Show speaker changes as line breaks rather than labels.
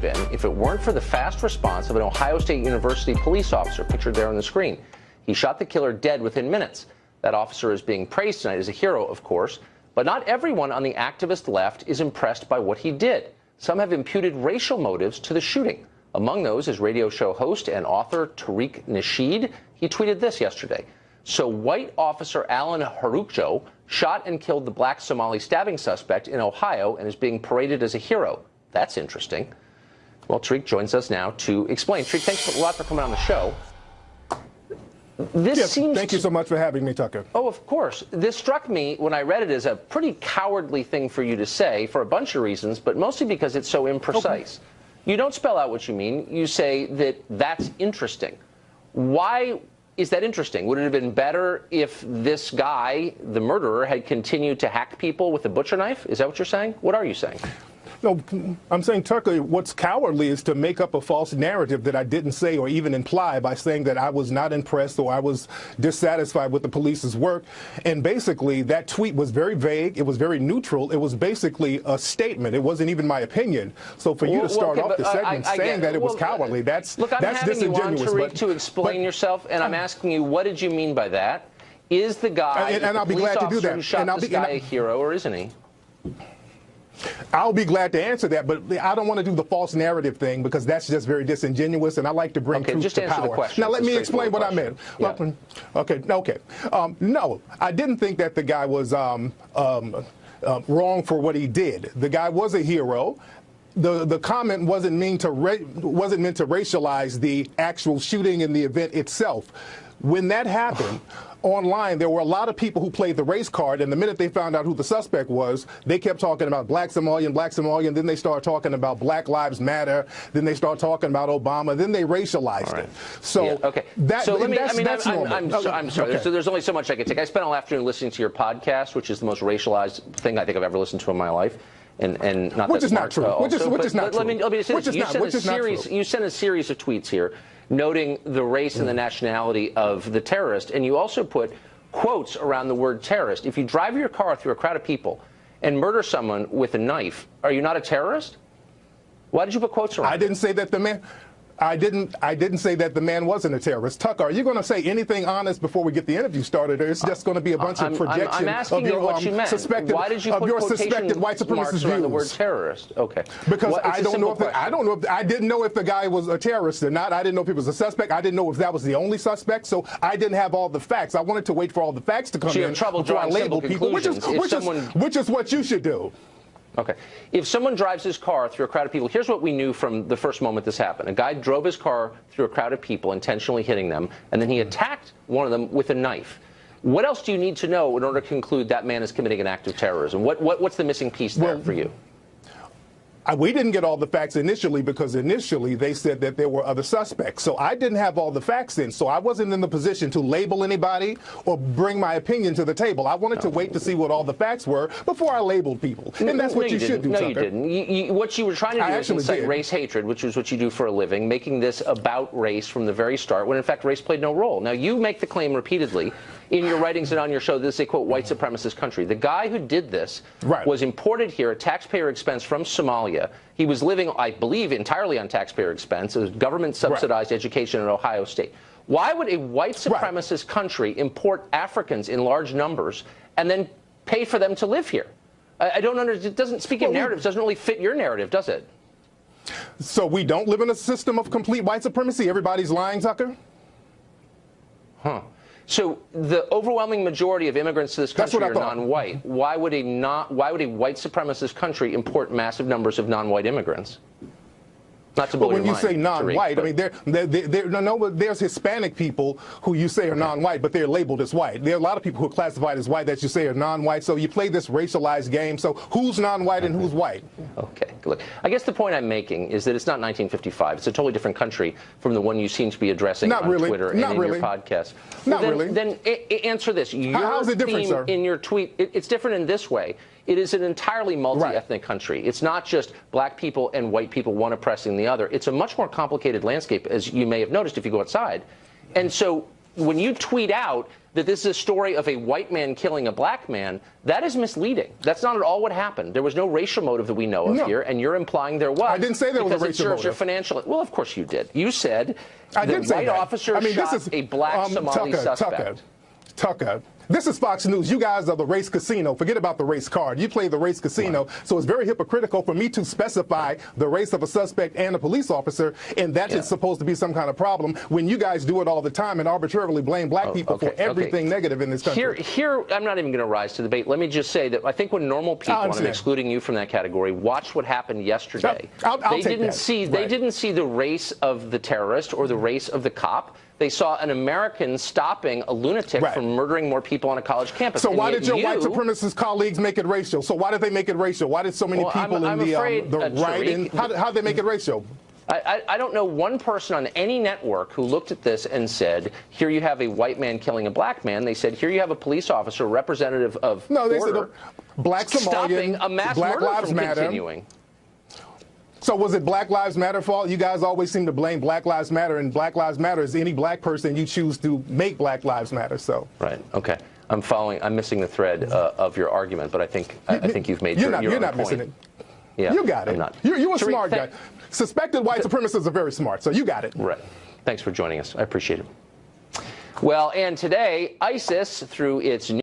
been if it weren't for the fast response of an Ohio State University police officer, pictured there on the screen. He shot the killer dead within minutes. That officer is being praised tonight as a hero, of course, but not everyone on the activist left is impressed by what he did. Some have imputed racial motives to the shooting. Among those is radio show host and author Tariq Nasheed. He tweeted this yesterday. So white officer Alan Harukjo shot and killed the black Somali stabbing suspect in Ohio and is being paraded as a hero. That's interesting. Well, Tariq joins us now to explain. Tariq, thanks a lot for coming on the show.
Thank you so much for having me, Tucker.
Oh, of course. This struck me when I read it as a pretty cowardly thing for you to say for a bunch of reasons, but mostly because it's so imprecise. Okay. You don't spell out what you mean. You say that that's interesting. Why is that interesting? Would it have been better if this guy, the murderer, had continued to hack people with a butcher knife? Is that what you're saying? What are you saying?
No, I'm saying, Tucker, what's cowardly is to make up a false narrative that I didn't say or even imply by saying that I was not impressed or I was dissatisfied with the police's work. And basically, that tweet was very vague. It was very neutral. It was basically a statement. It wasn't even my opinion. So for you to start off the segment saying that it was cowardly, that's disingenuous.
Look, I'm having you on, Tariq, to explain yourself, and I'm asking you, what did you mean by that? Is the guy,
and I'll be glad to do that.
Who shot this guy a hero, or isn't he?
I'll be glad to answer that, but I don't want to do the false narrative thing because that's just very disingenuous, and I like to bring truth to power.
The question.
Now, let me explain what I meant. Yeah. No, I didn't think that the guy was wrong for what he did. The guy was a hero. The comment wasn't meant to racialize the actual shooting and the event itself. When that happened, online, there were a lot of people who played the race card, and the minute they found out who the suspect was, they kept talking about black Somalian, then they started talking about Black Lives Matter, then they started talking about Obama, then they racialized it. So, that's normal.
I'm sorry, there's only so much I can take. I spent all afternoon listening to your podcast, which is the most racialized thing I think I've ever listened to in my life. And not
which is not true. Which is not true.
Let me say this. You sent a series of tweets here noting the race and the nationality of the terrorist, and you also put quotes around the word terrorist. If you drive your car through a crowd of people and murder someone with a knife, are you not a terrorist? Why did you put quotes around?
I didn't say that the man. I didn't say that the man wasn't a terrorist. Tucker, are you going to say anything honest before we get the interview started, or it's just going to be a bunch of projection of your suspected white supremacist views?
The word terrorist. Okay.
Because I didn't know if the guy was a terrorist or not. I didn't know if he was a suspect. I didn't know if that was the only suspect. So I didn't have all the facts. I wanted to wait for all the facts to come in before I label people, which is what you should do.
Okay. If someone drives his car through a crowd of people, here's what we knew from the first moment this happened. A guy drove his car through a crowd of people, intentionally hitting them, and then he attacked one of them with a knife. What else do you need to know in order to conclude that man is committing an act of terrorism? What's the missing piece there for you?
We didn't get all the facts initially because initially they said that there were other suspects. So I didn't have all the facts in. So I wasn't in the position to label anybody or bring my opinion to the table. I wanted to wait to see what all the facts were before I labeled people. And that's what you should do,
No,
Tucker.
you didn't. What you were trying to do is incite race hatred, which is what you do for a living, making this about race from the very start, when in fact race played no role. Now, you make the claim repeatedly in your writings and on your show, this is a, quote, white supremacist country. The guy who did this was imported here at taxpayer expense from Somalia. He was living, I believe, entirely on taxpayer expense. It was government-subsidized education at Ohio State. Why would a white supremacist country import Africans in large numbers and then pay for them to live here? I don't understand. It doesn't speak in narratives. It doesn't really fit your narrative, does it?
So we don't live in a system of complete white supremacy? Everybody's lying, Tucker?
Huh. So the overwhelming majority of immigrants to this country are non-white. Why would a white supremacist country import massive numbers of non-white immigrants? Not to blow your mind,
when you say non-white, I mean, there's Hispanic people who you say are non-white, but they're labeled as white. There are a lot of people who are classified as white that you say are non-white. So you play this racialized game. So who's non-white and who's white?
Okay, look, I guess the point I'm making is that it's not 1955. It's a totally different country from the one you seem to be addressing on Twitter and in your podcast. Then answer this.
How is it different, sir?
In your tweet, it's different in this way. It is an entirely multi-ethnic country. It's not just black people and white people, one oppressing the other. It's a much more complicated landscape, as you may have noticed if you go outside. And so when you tweet out that this is a story of a white man killing a black man, that is misleading. That's not at all what happened. There was no racial motive that we know of here, and you're implying there was.
I didn't say there was a racial motive.
Your financial. Well, of course you did. You said
I did say
white
that.
officer shot a black Somali suspect.
Tucker. This is Fox News. You guys are the race casino. Forget about the race card. You play the race casino. Right. So it's very hypocritical for me to specify the race of a suspect and a police officer, and that is supposed to be some kind of problem when you guys do it all the time and arbitrarily blame black people for everything negative in this country.
Here, I'm not even going to rise to the bait. Let me just say that I think when normal people, and I'm excluding you from that category, watch what happened yesterday. They didn't see the race of the terrorist or the race of the cop. They saw an American stopping a lunatic from murdering more people on a college campus.
So why did your white supremacist colleagues make it racial? So why did they make it racial? Why did so many people in the right? And how did they make it racial?
I don't know one person on any network who looked at this and said, here you have a white man killing a black man. They said, here you have a police officer, representative of
they said black Somalian,
stopping a mass murder from continuing.
So was it Black Lives Matter fault? You guys always seem to blame Black Lives Matter, and Black Lives Matter is any black person you choose to make Black Lives Matter. So
right, okay, I'm following. I'm missing the thread of your argument, but I think you've made your
you're not
point.
Missing it.
Yeah,
you got it.
I'm not.
You're a smart guy. Suspected white supremacists are very smart, so you got it.
Right. Thanks for joining us. I appreciate it. Well, and today ISIS through its new